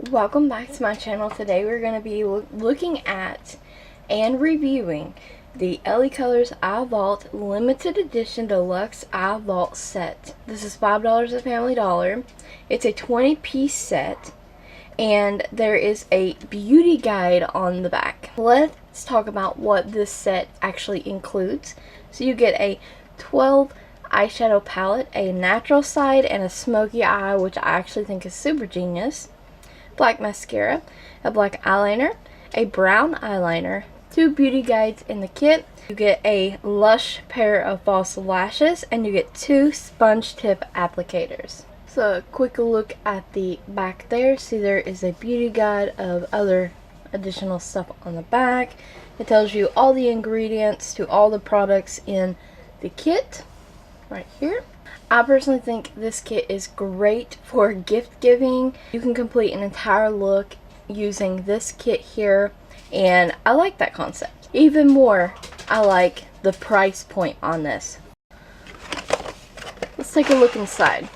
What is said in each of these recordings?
Welcome back to my channel. Today we're going to be looking at and reviewing the LaColors Eye Vault Limited Edition Deluxe Eye Vault set. This is $5 at Family Dollar. It's a 20-piece set and there is a beauty guide on the back. Let's talk about what this set actually includes. So you get a 12 eyeshadow palette, a natural side, and a smoky eye, which I actually think is super genius. Black mascara, a black eyeliner, a brown eyeliner, 2 beauty guides in the kit. You get a lush pair of false lashes, and you get 2 sponge tip applicators. So a quick look at the back there. See, there is a beauty guide of other additional stuff on the back. It tells you all the ingredients to all the products in the kit right here. I personally think this kit is great for gift giving. You can complete an entire look using this kit here, and I like that concept. Even more, I like the price point on this. Let's take a look inside.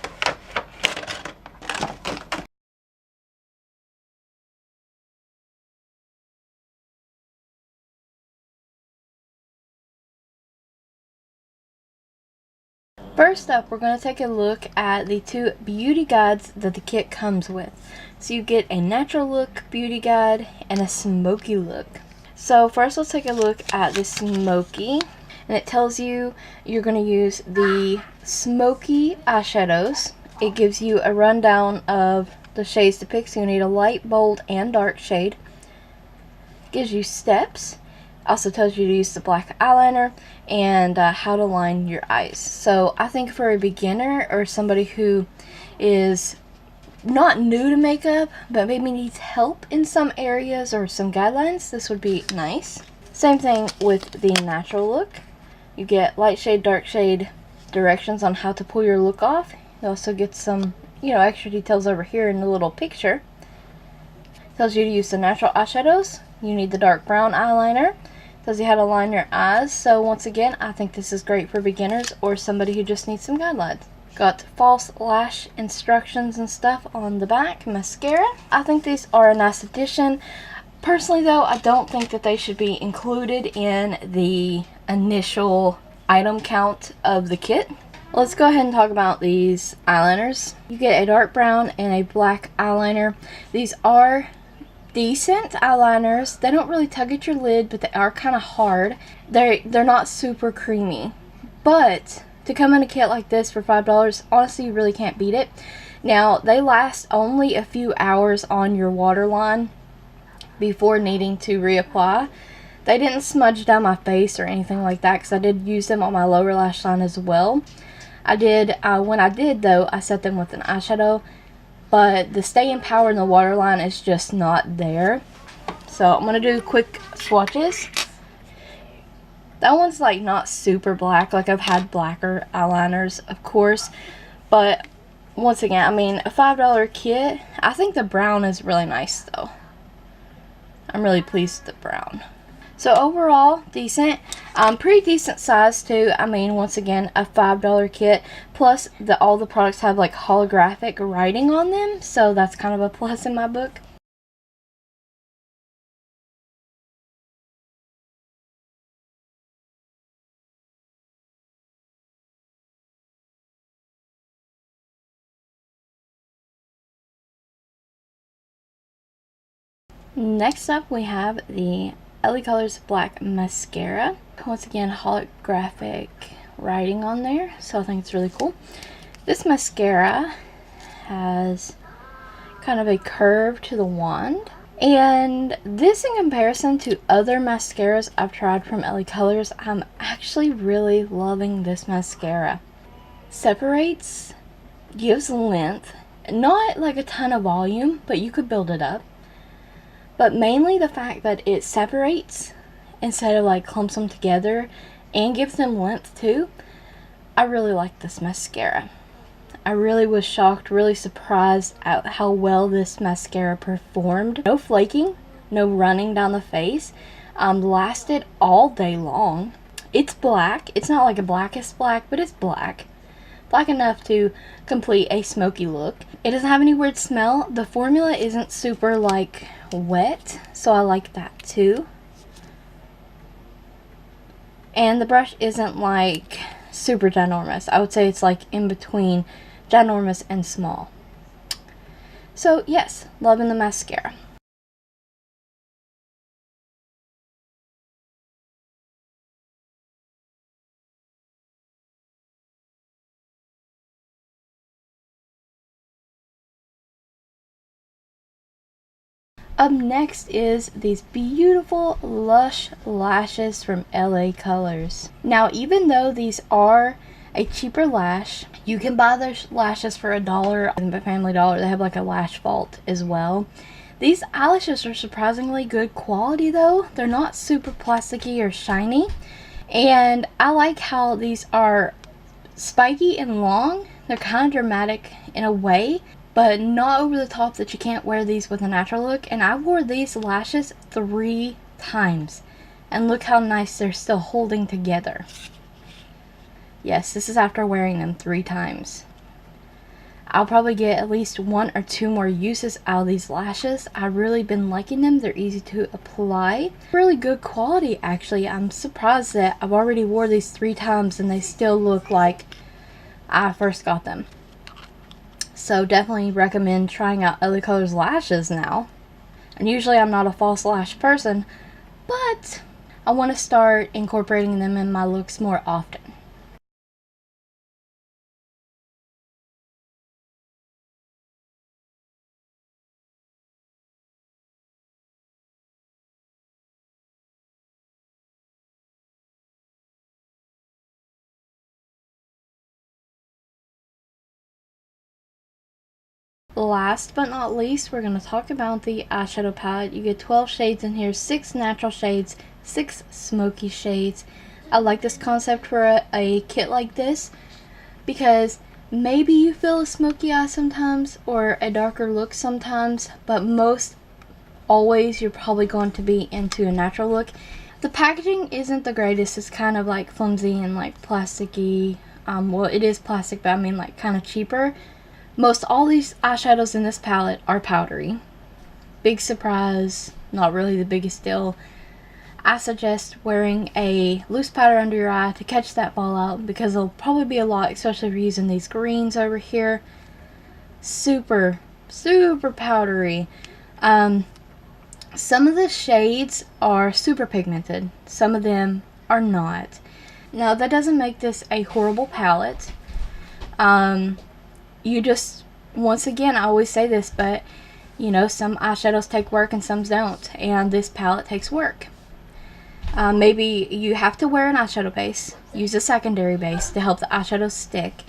First up, we're going to take a look at the 2 beauty guides that the kit comes with. So you get a natural look beauty guide and a smoky look. So first let's take a look at the smoky, and it tells you you're going to use the smoky eyeshadows. It gives you a rundown of the shades to pick, so you need a light, bold, and dark shade. It gives you steps. Also tells you to use the black eyeliner and how to line your eyes. So I think for a beginner or somebody who is not new to makeup but maybe needs help in some areas or some guidelines, this would be nice. Same thing with the natural look. You get light shade, dark shade directions on how to pull your look off. You also get some, extra details over here in the little picture. Tells you to use the natural eyeshadows. You need the dark brown eyeliner. Tells you how to line your eyes. So once again, I think this is great for beginners or somebody who just needs some guidelines. Got false lash instructions and stuff on the back. Mascara. I think these are a nice addition. Personally though, I don't think that they should be included in the initial item count of the kit. Let's go ahead and talk about these eyeliners. You get a dark brown and a black eyeliner. These are decent eyeliners. They don't really tug at your lid, but they are kind of hard. They're not super creamy, but to come in a kit like this for $5, honestly you really can't beat it. Now they last only a few hours on your waterline before needing to reapply. They didn't smudge down my face or anything like that because I did use them on my lower lash line as well. I did when I did though, I set them with an eyeshadow, but the staying power in the waterline is just not there. So I'm going to do quick swatches. That one's like not super black. Like I've had blacker eyeliners, of course. But once again, I mean, a $5 kit. I think the brown is really nice though. I'm really pleased with the brown. So overall, decent. Pretty decent size too. I mean, once again, a $5 kit. Plus, all the products have like holographic writing on them. So that's kind of a plus in my book. Next up, we have the LaColors Black Mascara. Once again, holographic writing on there, so I think it's really cool. This mascara has kind of a curve to the wand, and this, in comparison to other mascaras I've tried from LaColors, I'm actually really loving this mascara. Separates, gives length, not like a ton of volume, but you could build it up. But mainly the fact that it separates instead of like clumps them together and gives them length too. I really like this mascara. I really was shocked, really surprised at how well this mascara performed. No flaking, no running down the face. Lasted all day long. It's black. It's not like a blackest black, but it's black. black enough to complete a smoky look. It doesn't have any weird smell. The formula isn't super like wet, so I like that too. And the brush isn't like super ginormous. I would say it's like in between ginormous and small. So yes, loving the mascara. Up next is these beautiful Lush lashes from LaColors. Now, even though these are a cheaper lash, you can buy their lashes for $1 at Family Dollar. They have like a lash vault as well. These eyelashes are surprisingly good quality though. They're not super plasticky or shiny. And I like how these are spiky and long. They're kind of dramatic in a way, but not over the top that you can't wear these with a natural look. And I wore these lashes 3 times. And look how nice they're still holding together. Yes, this is after wearing them 3 times. I'll probably get at least 1 or 2 more uses out of these lashes. I've really been liking them. They're easy to apply. Really good quality actually. I'm surprised that I've already wore these 3 times and they still look like I first got them. So definitely recommend trying out LaColors lashes now. And usually I'm not a false lash person, but I want to start incorporating them in my looks more often. Last but not least, we're going to talk about the eyeshadow palette. You get 12 shades in here, 6 natural shades, 6 smoky shades. I like this concept for a kit like this because maybe you feel a smoky eye sometimes or a darker look sometimes, but most always you're probably going to be into a natural look. The packaging isn't the greatest. It's kind of like flimsy and like plasticky. Well, it is plastic, but I mean like kind of cheaper. Most all these eyeshadows in this palette are powdery. Big surprise, not really the biggest deal. I suggest wearing a loose powder under your eye to catch that fallout because there'll probably be a lot, especially if you're using these greens over here. Super, super powdery. Some of the shades are super pigmented. Some of them are not. Now, that doesn't make this a horrible palette. You just, once again, I always say this, but you know, some eyeshadows take work and some don't, and this palette takes work. Maybe you have to wear an eyeshadow base, use a secondary base to help the eyeshadow stick.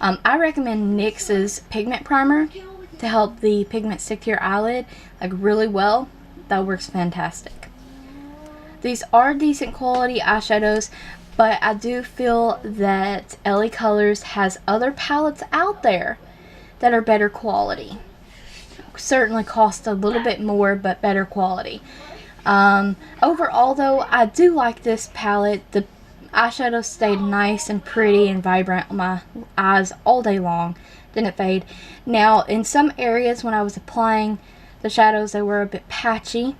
I recommend NYX's pigment primer to help the pigment stick to your eyelid like really well. That works fantastic. These are decent quality eyeshadows, but I do feel that LaColors has other palettes out there that are better quality. Certainly cost a little bit more, but better quality. Overall though, I do like this palette. The eyeshadows stayed nice and pretty and vibrant on my eyes all day long. Didn't fade. Now, in some areas when I was applying the shadows, they were a bit patchy.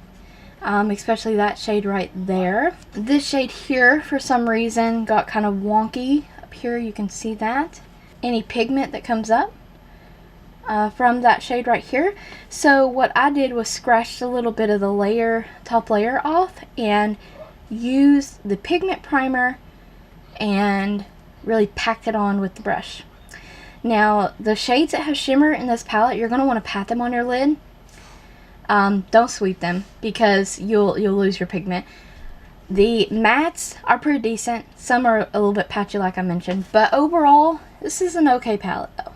Especially that shade right there. This shade here, for some reason, got kind of wonky. Up here, you can see that. Any pigment that comes up from that shade right here. So what I did was scratched a little bit of the top layer off and used the pigment primer and really packed it on with the brush. Now, the shades that have shimmer in this palette, you're going to want to pat them on your lid. Don't sweep them because you'll lose your pigment. The mattes are pretty decent. Some are a little bit patchy like I mentioned, but overall this is an okay palette though.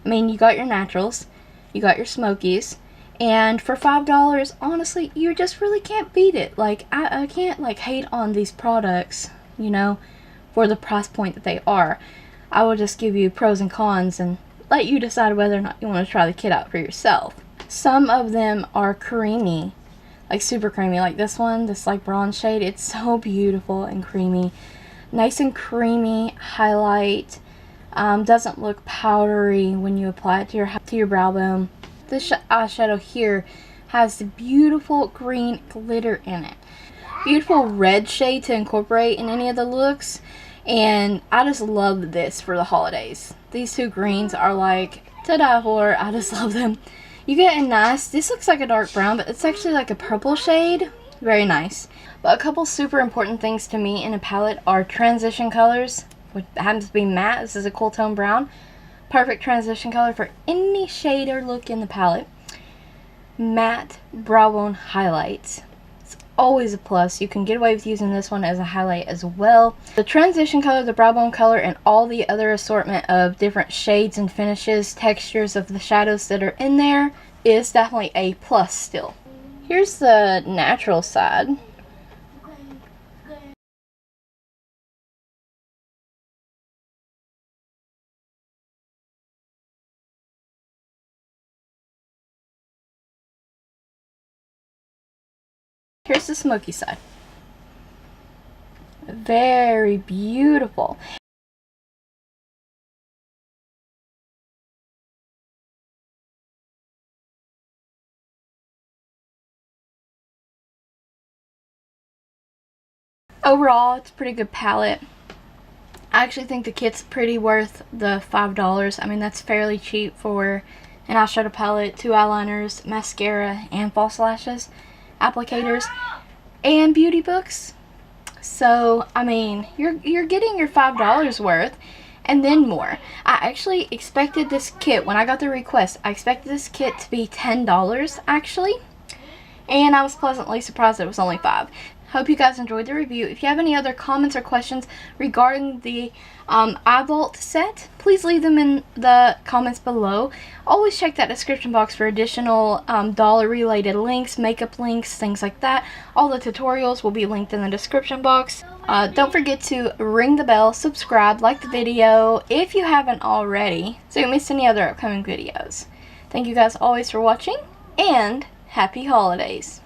I mean, you got your naturals, you got your smokies, and for $5, honestly, you just really can't beat it. Like, I can't like hate on these products, you know, for the price point that they are. I will just give you pros and cons and let you decide whether or not you want to try the kit out for yourself. Some of them are creamy, like super creamy, like this one, this like bronze shade. It's so beautiful and creamy. Nice and creamy highlight. Doesn't look powdery when you apply it to your brow bone. This eyeshadow here has the beautiful green glitter in it. Beautiful red shade to incorporate in any of the looks. And I just love this for the holidays. These two greens are like to die for. I just love them. You get a nice, this looks like a dark brown, but it's actually like a purple shade. Very nice. But a couple super important things to me in a palette are transition colors, which happens to be matte. This is a cool tone brown. Perfect transition color for any shade or look in the palette. Matte brow bone highlights. It's always a plus. You can get away with using this one as a highlight as well. The transition color, the brow bone color, and all the other assortment of different shades and finishes, textures of the shadows that are in there is definitely a plus still. Here's the natural side. Here's the smoky side. Very beautiful. Overall, it's a pretty good palette. I actually think the kit's pretty worth the $5. I mean, that's fairly cheap for an eyeshadow palette, 2 eyeliners, mascara, and false lashes, applicators, and beauty books. So, I mean, you're getting your $5 worth and then more. I actually expected this kit, when I got the request, I expected this kit to be $10 actually. And I was pleasantly surprised that it was only $5. Hope you guys enjoyed the review. If you have any other comments or questions regarding the eye vault set, please leave them in the comments below. Always check that description box for additional dollar related links, makeup links, things like that. All the tutorials will be linked in the description box. Don't forget to ring the bell, subscribe, like the video if you haven't already, so you don't miss any other upcoming videos. Thank you guys always for watching, and happy holidays.